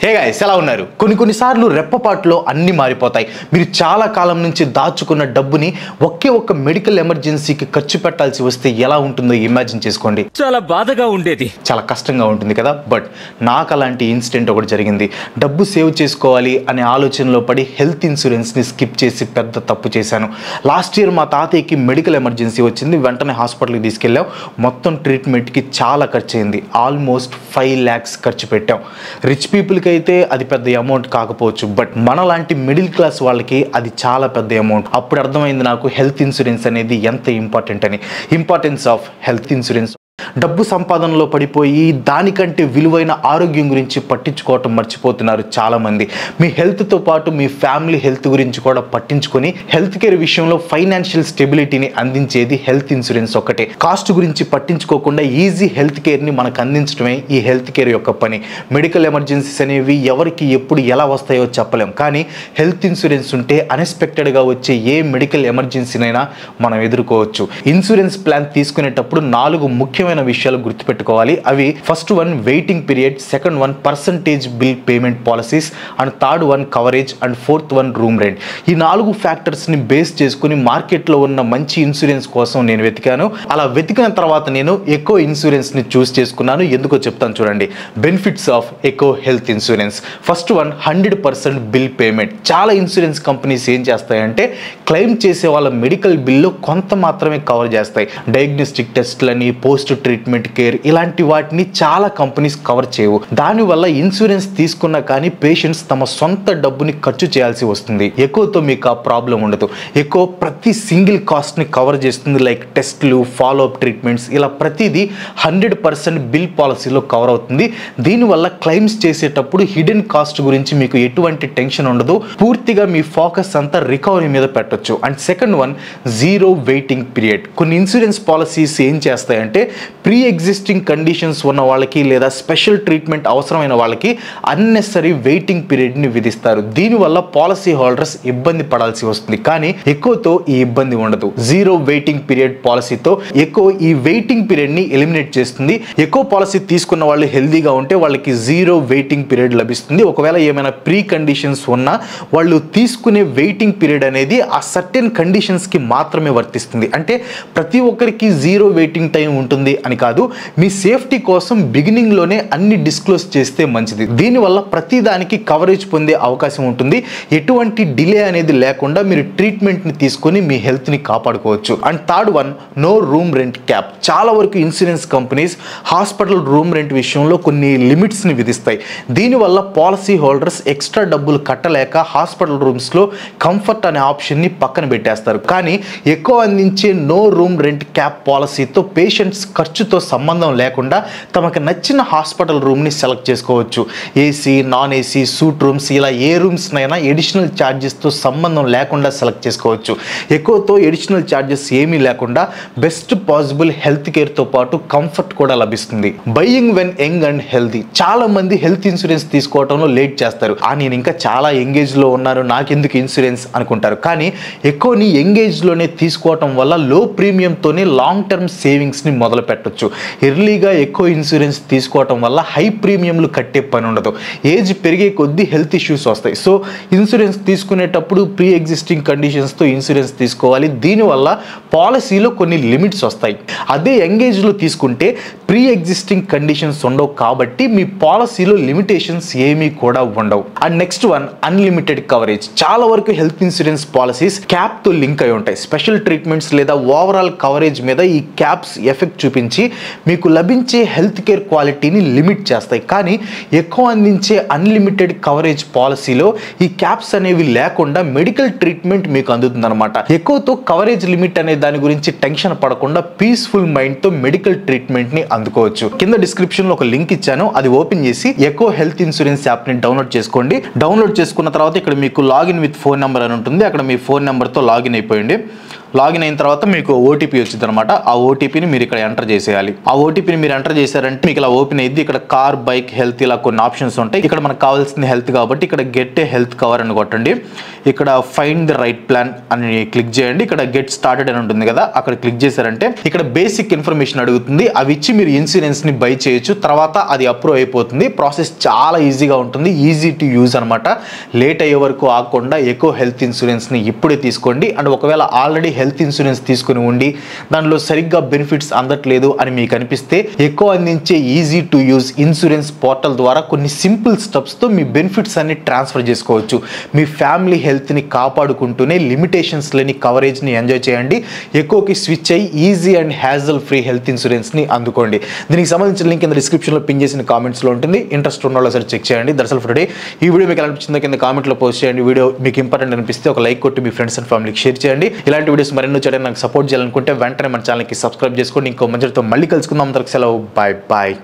Hey guys, ఎలా ఉన్నారు? కొన్నిసార్లు రెప్పపాటులో అన్ని మారిపోతాయి. మీరు చాలా కాలం నుంచి దాచుకున్న డబ్బుని ఒకే ఒక్క మెడికల్ ఎమర్జెన్సీకి ఖర్చు పెట్టాల్సి వస్తే ఎలా ఉంటుందో ఇమాజిన్ చేసుకోండి. చాలా బాధగా ఉండేది, చాలా కష్టంగా ఉంటుంది కదా. బట్ నాకు అలాంటి ఇన్సిడెంట్ ఒకటి జరిగింది. డబ్బు సేవ్ చేసుకోవాలి అనే ఆలోచనలో పడి హెల్త్ ఇన్సూరెన్స్ని స్కిప్ చేసి పెద్ద తప్పు చేశాను. లాస్ట్ ఇయర్ మా తాతయ్యకి మెడికల్ ఎమర్జెన్సీ వచ్చింది. వెంటనే హాస్పిటల్కి తీసుకెళ్ళాం. మొత్తం ట్రీట్మెంట్కి చాలా ఖర్చు అయింది. ఆల్మోస్ట్ 5 lakhs ఖర్చు పెట్టాం. రిచ్ పీపుల్కి అయితే అది పెద్ద అమౌంట్ కాకపోవచ్చు, బట్ మనలాంటి మిడిల్ క్లాస్ వాళ్ళకి అది చాలా పెద్ద అమౌంట్. అప్పుడు అర్థమైంది నాకు హెల్త్ ఇన్సూరెన్స్ అనేది ఎంత ఇంపార్టెంట్ అని. Importance of health insurance. డబ్బు సంపాదనలో పడిపోయి దానికంటే విలువైన ఆరోగ్యం గురించి పట్టించుకోవటం మర్చిపోతున్నారు చాలామంది. మీ హెల్త్తో పాటు మీ ఫ్యామిలీ హెల్త్ గురించి కూడా పట్టించుకొని హెల్త్ కేర్ విషయంలో ఫైనాన్షియల్ స్టెబిలిటీని అందించేది హెల్త్ ఇన్సూరెన్స్ ఒక్కటే. కాస్ట్ గురించి పట్టించుకోకుండా ఈజీ హెల్త్ కేర్ని మనకు అందించడమే ఈ హెల్త్ కేర్ యొక్క పని. మెడికల్ ఎమర్జెన్సీస్ అనేవి ఎవరికి ఎప్పుడు ఎలా వస్తాయో చెప్పలేం, కానీ హెల్త్ ఇన్సూరెన్స్ ఉంటే అన్ఎక్స్పెక్టెడ్గా వచ్చే ఏ మెడికల్ ఎమర్జెన్సీనైనా మనం ఎదుర్కోవచ్చు. ఇన్సూరెన్స్ ప్లాన్ తీసుకునేటప్పుడు 4 ముఖ్యమైన విషయాలు గుర్తుపెట్టుకోవాలి. అవి first one waiting period, second one percentage bill payment policies, and third one coverage, and fourth one room rent. ఈ 4 ఫ్యాక్టర్స్ని బేస్ చేసుకుని మార్కెట్లో ఉన్న మంచి ఇన్సూరెన్స్ కోసం నేను వెతికాను. అలా వెతికిన తర్వాత నేను ఎకో ఇన్సూరెన్స్ని చూస్ చేసుకున్నాను. ఎందుకో చెప్తాను చూడండి. Benefits of Acko health insurance. First one 100% bill payment. చాలా ఇన్సూరెన్స్ కంపెనీస్ ఏం చేస్తాయంటే క్లెయిమ్ చేసే వాళ్ళ మెడికల్ బిల్లు కొంత మాత్రమే కవర్ చేస్తాయి. డయాగ్నోస్టిక్ టెస్ట్లని, పోస్ట్ ట్రీట్మెంట్ కేర్, ఇలాంటి వాటిని చాలా కంపెనీస్ కవర్ చేయవు. దానివల్ల ఇన్సూరెన్స్ తీసుకున్నా కానీ పేషెంట్స్ తమ సొంత డబ్బుని ఖర్చు చేయాల్సి వస్తుంది. ఎకోతో మీకు ఆ ప్రాబ్లం ఉండదు. ఎకో ప్రతి సింగిల్ కాస్ట్ని కవర్ చేస్తుంది. లైక్ టెస్ట్లు, ఫాలో అప్ ట్రీట్మెంట్స్, ఇలా ప్రతిదీ 100% బిల్ పాలసీలో కవర్ అవుతుంది. దీనివల్ల క్లెయిమ్స్ చేసేటప్పుడు హిడెన్ కాస్ట్ గురించి మీకు ఎటువంటి టెన్షన్ ఉండదు. పూర్తిగా మీ ఫోకస్ అంతా రికవరీ మీద పెట్టొచ్చు. And second one zero waiting period. కొన్ని ఇన్సూరెన్స్ పాలసీస్ ఏం చేస్తాయంటే ప్రీ ఎగ్జిస్టింగ్ కండిషన్స్ ఉన్న వాళ్ళకి లేదా స్పెషల్ ట్రీట్మెంట్ అవసరమైన వాళ్ళకి అన్నెసరీ వెయిటింగ్ పీరియడ్ని విధిస్తారు. దీనివల్ల పాలసీ హోల్డర్స్ ఇబ్బంది పడాల్సి వస్తుంది. కానీ ఎకోతో ఈ ఇబ్బంది ఉండదు. జీరో వెయిటింగ్ పీరియడ్ పాలసీతో ఎకో ఈ వెయిటింగ్ పీరియడ్ని ఎలిమినేట్ చేస్తుంది. ఎకో పాలసీ తీసుకున్న వాళ్ళు హెల్దీగా ఉంటే వాళ్ళకి జీరో వెయిటింగ్ పీరియడ్ లభిస్తుంది. ఒకవేళ ఏమైనా ప్రీ కండిషన్స్ ఉన్నా వాళ్ళు తీసుకునే వెయిటింగ్ పీరియడ్ అనేది ఆ సర్టెన్ కండిషన్స్కి మాత్రమే వర్తిస్తుంది. అంటే ప్రతి ఒక్కరికి జీరో వెయిటింగ్ టైం ఉంటుంది అని కాదు. మీ సేఫ్టీ కోసం బిగినింగ్లోనే అన్ని డిస్క్లోజ్ చేస్తే మంచిది. దీనివల్ల ప్రతి దానికి కవరేజ్ పొందే అవకాశం ఉంటుంది. ఎటువంటి డిలే అనేది లేకుండా మీరు ట్రీట్మెంట్ని తీసుకొని మీ హెల్త్ని కాపాడుకోవచ్చు. And third one no room rent cap. చాలా వరకు insurance companies hospital room rent విషయంలో కొన్ని లిమిట్స్ని విధిస్తాయి. దీనివల్ల పాలసీ హోల్డర్స్ ఎక్స్ట్రా డబ్బులు కట్టలేక హాస్పిటల్ రూమ్స్లో కంఫర్ట్ అనే ఆప్షన్ని పక్కన పెట్టేస్తారు. కానీ ఎక్కువ అందించే నో రూమ్ రెంట్ క్యాప్ పాలసీతో పేషెంట్స్ ఖర్చుతో సంబంధం లేకుండా తమకు నచ్చిన హాస్పిటల్ రూమ్ని సెలెక్ట్ చేసుకోవచ్చు. AC, non AC, suit rooms, ఇలా ఏ రూమ్స్నైనా ఎడిషనల్ ఛార్జెస్తో సంబంధం లేకుండా సెలెక్ట్ చేసుకోవచ్చు. ఎక్కువతో ఎడిషనల్ ఛార్జెస్ ఏమీ లేకుండా బెస్ట్ పాసిబుల్ హెల్త్ కేర్తో పాటు కంఫర్ట్ కూడా లభిస్తుంది. Buying when young and healthy. చాలా మంది హెల్త్ ఇన్సూరెన్స్ తీసుకోవడంలో లేట్ చేస్తారు. నేను ఇంకా చాలా యంగేజ్లో ఉన్నాను, నాకెందుకు ఇన్సూరెన్స్ అనుకుంటారు. కానీ ఎక్కువని యంగేజ్లోనే తీసుకోవటం వల్ల లో ప్రీమియంతోనే లాంగ్ టర్మ్ సేవింగ్స్ని మొదలు పెట్టొచ్చు. ఎర్లీగా ఎక్కువ ఇన్సూరెన్స్ తీసుకోవటం వల్ల హై ప్రీమియంలు కట్టే పని ఉండదు. ఏజ్ పెరిగే కొద్దీ హెల్త్ ఇష్యూస్ వస్తాయి. సో ఇన్సూరెన్స్ తీసుకునేటప్పుడు ప్రీ ఎగ్జిస్టింగ్ కండిషన్స్తో ఇన్సూరెన్స్ తీసుకోవాలి. దీనివల్ల పాలసీలో కొన్ని లిమిట్స్ వస్తాయి. అదే యంగేజ్లో తీసుకుంటే ప్రీ ఎగ్జిస్టింగ్ కండిషన్స్ ఉండవు కాబట్టి మీ పాలసీలో లిమిటేషన్స్ ఏమీ కూడా ఉండవు. And next one unlimited coverage. చాలా వరకు హెల్త్ ఇన్సూరెన్స్ పాలసీస్ క్యాప్తో లింక్ అయి ఉంటాయి. స్పెషల్ ట్రీట్మెంట్స్ లేదా ఓవరాల్ కవరేజ్ మీద ఈ క్యాప్స్ ఎఫెక్ట్ చూపించి మీకు లభించే హెల్త్ కేర్ క్వాలిటీని లిమిట్ చేస్తాయి. కానీ ఎక్కువ అందించే అన్లిమిటెడ్ కవరేజ్ పాలసీలో ఈ క్యాప్స్ అనేవి లేకుండా మెడికల్ ట్రీట్మెంట్ మీకు అందుతుంది అనమాట. ఎక్కువతో కవరేజ్ లిమిట్ అనే దాని గురించి టెన్షన్ పడకుండా పీస్ఫుల్ మైండ్తో మెడికల్ ట్రీట్మెంట్ని అందుకోవచ్చు. కింద డిస్క్రిప్షన్లో ఒక లింక్ ఇచ్చాను, అది ఓపెన్ చేసి ఎకో హెల్త్ ఇన్సూరెన్స్ యాప్ని డౌన్లోడ్ చేసుకోండి. డౌన్లోడ్ చేసుకున్న తర్వాత ఇక్కడ మీకు లాగిన్ విత్ ఫోన్ నెంబర్ అని ఉంటుంది. అక్కడ మీ ఫోన్ నెంబర్తో లాగిన్ అయిపోయింది. లాగిన్ అయిన తర్వాత మీకు ఓటీపీ వచ్చింది అనమాట. ఆ ఓటీపీని మీరు ఇక్కడ ఎంటర్ చేసేయాలి. ఆ ఓటీపీని మీరు ఎంటర్ చేశారంటే మీకు ఇలా ఓపెన్ అయ్యింది. ఇక్కడ కార్, బైక్, హెల్త్ ఇలా కొన్ని ఆప్షన్స్ ఉంటాయి. ఇక్కడ మనకు కావాల్సింది హెల్త్ కాబట్టి ఇక్కడ గెట్ ఏ హెల్త్ కవర్ అని కొట్టండి. ఇక్కడ ఫైండ్ ది రైట్ ప్లాన్ అని క్లిక్ చేయండి. ఇక్కడ గెట్ స్టార్టెడ్ అని ఉంటుంది కదా, అక్కడ క్లిక్ చేశారంటే ఇక్కడ బేసిక్ ఇన్ఫర్మేషన్ అడుగుతుంది. అవి ఇచ్చి మీరు ఇన్సూరెన్స్ ని బై చేయొచ్చు. తర్వాత అది అప్రూవ్ అయిపోతుంది. ప్రాసెస్ చాలా ఈజీగా ఉంటుంది, ఈజీ టు యూజ్ అనమాట. లేట్ అయ్యే వరకు ఆగకుండా ఎకో హెల్త్ ఇన్సూరెన్స్ ని ఇప్పుడే తీసుకోండి. అండ్ ఒకవేళ ఆల్రెడీ హెల్త్ ఇన్సూరెన్స్ తీసుకుని ఉండి దానిలో సరిగ్గా బెనిఫిట్స్ అందట్లేదు అని మీకు అనిపిస్తే ఎకో అందించే easy to use insurance portal ద్వారా కొన్ని సింపుల్ స్టెప్స్ తో మీ బెనిఫిట్స్ అన్ని ట్రాన్స్ఫర్ చేసుకోవచ్చు. మీ ఫ్యామిలీ హెల్త్ ని కాపాడుకుంటూనే లిమిటేషన్స్ లేని కవరేజ్ ని ఎంజాయ్ చేయండి. ఎకోకి స్విచ్ అయ్యి easy and hassle free health insurance ని అందుకోండి. దీనికి సంబంధించిన లింక్ కింద డిస్క్రిప్షన్ లో పిన్ చేసిన కామెంట్స్ లో ఉంటుంది. ఇంట్రెస్ట్ ఉన్న వాళ్ళు సరే చెక్ చేయండి. That's all for today. ఈ వీడియో మీకు ఎలా అనిపించిందో కింద కామెంట్ లో పోస్ట్ చేయండి. వీడియో మీకు ఇంపార్టెంట్ అనిపిస్తే ఒక లైక్ కొట్టి మీ ఫ్రెండ్స్ అండ్ ఫ్యామిలీకి షేర్ చేయండి. ఇలాంటి వీడియోస్ మరెన్నో చేయడానికి నాకు సపోర్ట్ చేయాలనుకుంటే వెంటనే మన ఛానల్కి సబ్స్క్రైబ్ చేసుకోండి. ఇంకో మంచితో మళ్ళీ కలుసుకుందాం. అందరికి సెలవు. Bye bye.